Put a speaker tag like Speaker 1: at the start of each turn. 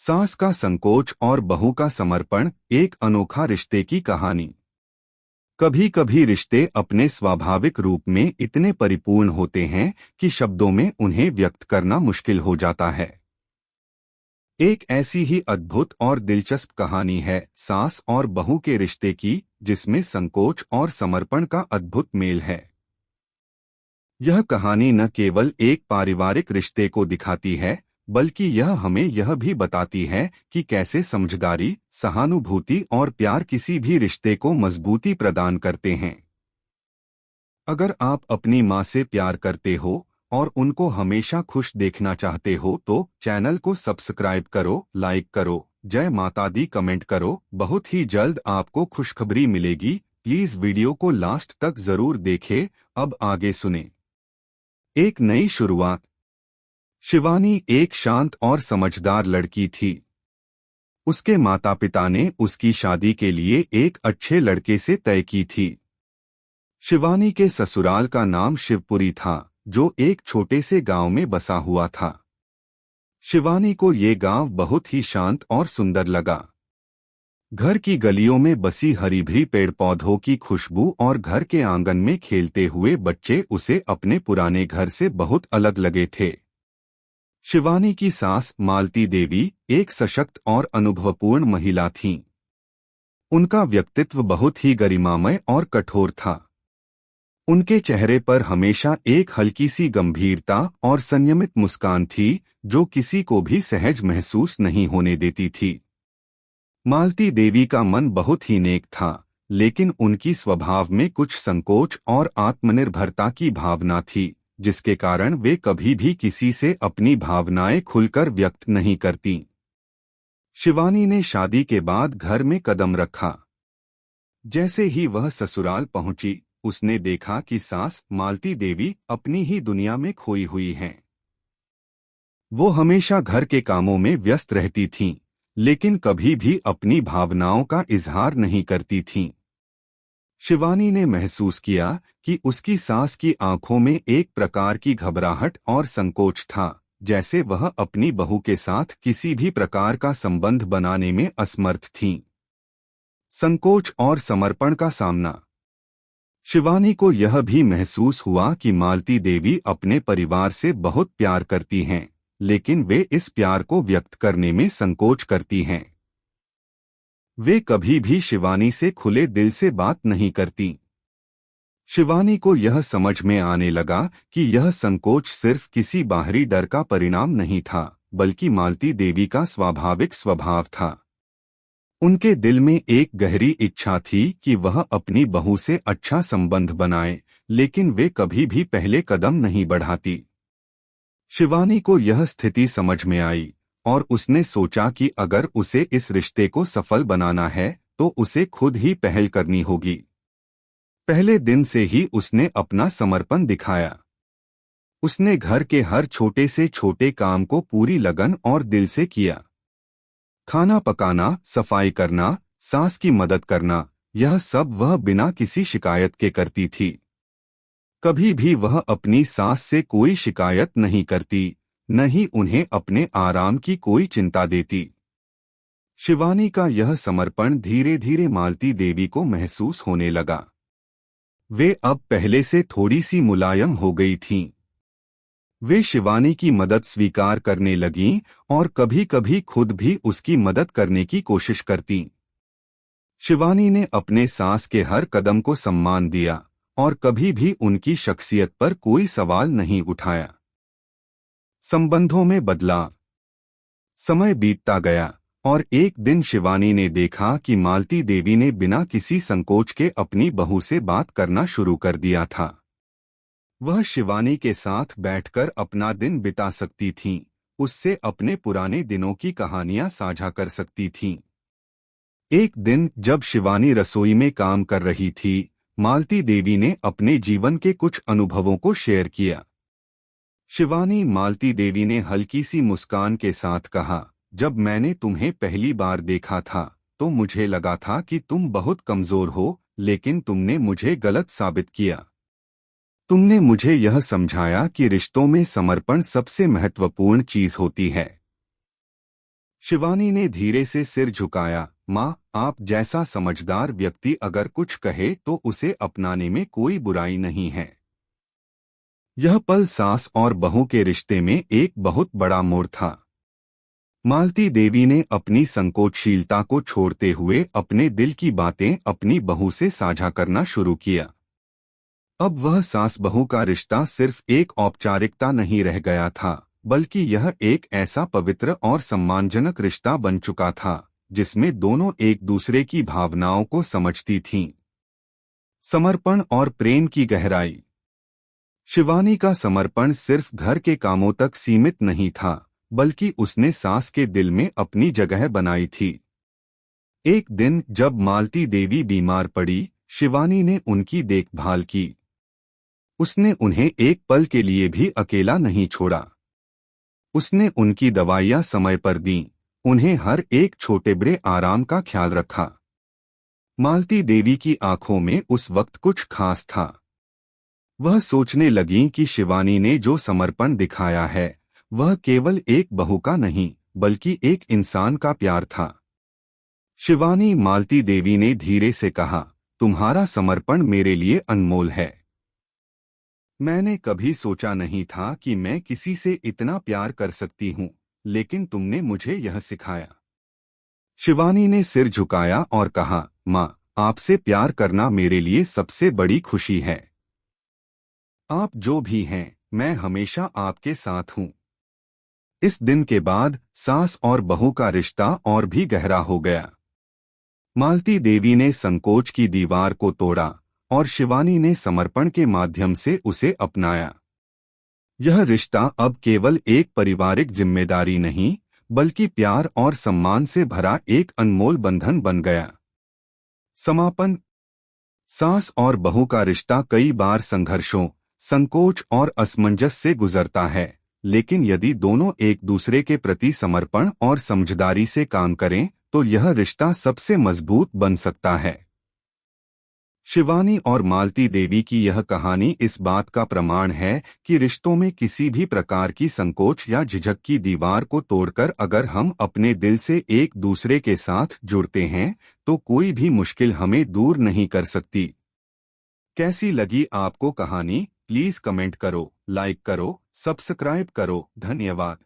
Speaker 1: सास का संकोच और बहू का समर्पण, एक अनोखा रिश्ते की कहानी। कभी कभी रिश्ते अपने स्वाभाविक रूप में इतने परिपूर्ण होते हैं कि शब्दों में उन्हें व्यक्त करना मुश्किल हो जाता है। एक ऐसी ही अद्भुत और दिलचस्प कहानी है सास और बहू के रिश्ते की, जिसमें संकोच और समर्पण का अद्भुत मेल है। यह कहानी न केवल एक पारिवारिक रिश्ते को दिखाती है, बल्कि यह हमें यह भी बताती है कि कैसे समझदारी, सहानुभूति और प्यार किसी भी रिश्ते को मजबूती प्रदान करते हैं। अगर आप अपनी माँ से प्यार करते हो और उनको हमेशा खुश देखना चाहते हो तो चैनल को सब्सक्राइब करो, लाइक करो, जय माता दी कमेंट करो। बहुत ही जल्द आपको खुशखबरी मिलेगी। प्लीज वीडियो को लास्ट तक जरूर देखें। अब आगे सुने। एक नई शुरुआत। शिवानी एक शांत और समझदार लड़की थी। उसके माता पिता ने उसकी शादी के लिए एक अच्छे लड़के से तय की थी। शिवानी के ससुराल का नाम शिवपुरी था, जो एक छोटे से गांव में बसा हुआ था। शिवानी को ये गांव बहुत ही शांत और सुंदर लगा। घर की गलियों में बसी हरी भरी पेड़ पौधों की खुशबू और घर के आंगन में खेलते हुए बच्चे उसे अपने पुराने घर से बहुत अलग लगे थे। शिवानी की सास मालती देवी एक सशक्त और अनुभवपूर्ण महिला थीं। उनका व्यक्तित्व बहुत ही गरिमामय और कठोर था। उनके चेहरे पर हमेशा एक हल्की सी गंभीरता और संयमित मुस्कान थी, जो किसी को भी सहज महसूस नहीं होने देती थी। मालती देवी का मन बहुत ही नेक था, लेकिन उनकी स्वभाव में कुछ संकोच और आत्मनिर्भरता की भावना थी, जिसके कारण वे कभी भी किसी से अपनी भावनाएं खुलकर व्यक्त नहीं करतीं। शिवानी ने शादी के बाद घर में कदम रखा। जैसे ही वह ससुराल पहुंची, उसने देखा कि सास मालती देवी अपनी ही दुनिया में खोई हुई हैं। वो हमेशा घर के कामों में व्यस्त रहती थीं, लेकिन कभी भी अपनी भावनाओं का इजहार नहीं करती थीं। शिवानी ने महसूस किया कि उसकी सास की आंखों में एक प्रकार की घबराहट और संकोच था, जैसे वह अपनी बहू के साथ किसी भी प्रकार का संबंध बनाने में असमर्थ थीं। संकोच और समर्पण का सामना। शिवानी को यह भी महसूस हुआ कि मालती देवी अपने परिवार से बहुत प्यार करती हैं, लेकिन वे इस प्यार को व्यक्त करने में संकोच करती हैं। वे कभी भी शिवानी से खुले दिल से बात नहीं करती। शिवानी को यह समझ में आने लगा कि यह संकोच सिर्फ किसी बाहरी डर का परिणाम नहीं था, बल्कि मालती देवी का स्वाभाविक स्वभाव था। उनके दिल में एक गहरी इच्छा थी कि वह अपनी बहू से अच्छा संबंध बनाए, लेकिन वे कभी भी पहले कदम नहीं बढ़ाती। शिवानी को यह स्थिति समझ में आई और उसने सोचा कि अगर उसे इस रिश्ते को सफल बनाना है तो उसे खुद ही पहल करनी होगी। पहले दिन से ही उसने अपना समर्पण दिखाया। उसने घर के हर छोटे से छोटे काम को पूरी लगन और दिल से किया। खाना पकाना, सफाई करना, सास की मदद करना, यह सब वह बिना किसी शिकायत के करती थी। कभी भी वह अपनी सास से कोई शिकायत नहीं करती, न ही उन्हें अपने आराम की कोई चिंता देती। शिवानी का यह समर्पण धीरे धीरे मालती देवी को महसूस होने लगा। वे अब पहले से थोड़ी सी मुलायम हो गई थीं। वे शिवानी की मदद स्वीकार करने लगीं और कभी कभी खुद भी उसकी मदद करने की कोशिश करतीं। शिवानी ने अपने सास के हर कदम को सम्मान दिया और कभी भी उनकी शख्सियत पर कोई सवाल नहीं उठाया। संबंधों में बदलाव। समय बीतता गया और एक दिन शिवानी ने देखा कि मालती देवी ने बिना किसी संकोच के अपनी बहू से बात करना शुरू कर दिया था। वह शिवानी के साथ बैठकर अपना दिन बिता सकती थीं, उससे अपने पुराने दिनों की कहानियां साझा कर सकती थीं। एक दिन जब शिवानी रसोई में काम कर रही थी, मालती देवी ने अपने जीवन के कुछ अनुभवों को शेयर किया। शिवानी मालती देवी ने हल्की सी मुस्कान के साथ कहा, जब मैंने तुम्हें पहली बार देखा था तो मुझे लगा था कि तुम बहुत कमजोर हो, लेकिन तुमने मुझे गलत साबित किया। तुमने मुझे यह समझाया कि रिश्तों में समर्पण सबसे महत्वपूर्ण चीज होती है। शिवानी ने धीरे से सिर झुकाया। माँ, आप जैसा समझदार व्यक्ति अगर कुछ कहे तो उसे अपनाने में कोई बुराई नहीं है। यह पल सास और बहू के रिश्ते में एक बहुत बड़ा मोड़ था। मालती देवी ने अपनी संकोचशीलता को छोड़ते हुए अपने दिल की बातें अपनी बहू से साझा करना शुरू किया। अब वह सास बहू का रिश्ता सिर्फ एक औपचारिकता नहीं रह गया था, बल्कि यह एक ऐसा पवित्र और सम्मानजनक रिश्ता बन चुका था जिसमें दोनों एक दूसरे की भावनाओं को समझती थीं। समर्पण और प्रेम की गहराई। शिवानी का समर्पण सिर्फ घर के कामों तक सीमित नहीं था, बल्कि उसने सास के दिल में अपनी जगह बनाई थी। एक दिन जब मालती देवी बीमार पड़ी, शिवानी ने उनकी देखभाल की। उसने उन्हें एक पल के लिए भी अकेला नहीं छोड़ा। उसने उनकी दवाइयां समय पर दीं, उन्हें हर एक छोटे बड़े आराम का ख्याल रखा। मालती देवी की आंखों में उस वक्त कुछ खास था। वह सोचने लगीं कि शिवानी ने जो समर्पण दिखाया है वह केवल एक बहू का नहीं, बल्कि एक इंसान का प्यार था। शिवानी, मालती देवी ने धीरे से कहा, तुम्हारा समर्पण मेरे लिए अनमोल है। मैंने कभी सोचा नहीं था कि मैं किसी से इतना प्यार कर सकती हूँ, लेकिन तुमने मुझे यह सिखाया। शिवानी ने सिर झुकाया और कहा, माँ, आपसे प्यार करना मेरे लिए सबसे बड़ी खुशी है। आप जो भी हैं, मैं हमेशा आपके साथ हूँ। इस दिन के बाद सास और बहू का रिश्ता और भी गहरा हो गया। मालती देवी ने संकोच की दीवार को तोड़ा और शिवानी ने समर्पण के माध्यम से उसे अपनाया। यह रिश्ता अब केवल एक पारिवारिक जिम्मेदारी नहीं, बल्कि प्यार और सम्मान से भरा एक अनमोल बंधन बन गया। समापन। सास और बहू का रिश्ता कई बार संघर्षों, संकोच और असमंजस से गुजरता है, लेकिन यदि दोनों एक दूसरे के प्रति समर्पण और समझदारी से काम करें तो यह रिश्ता सबसे मजबूत बन सकता है। शिवानी और मालती देवी की यह कहानी इस बात का प्रमाण है कि रिश्तों में किसी भी प्रकार की संकोच या झिझक की दीवार को तोड़कर अगर हम अपने दिल से एक दूसरे के साथ जुड़ते हैं तो कोई भी मुश्किल हमें दूर नहीं कर सकती। कैसी लगी आपको कहानी? प्लीज कमेंट करो, लाइक करो, सब्सक्राइब करो। धन्यवाद।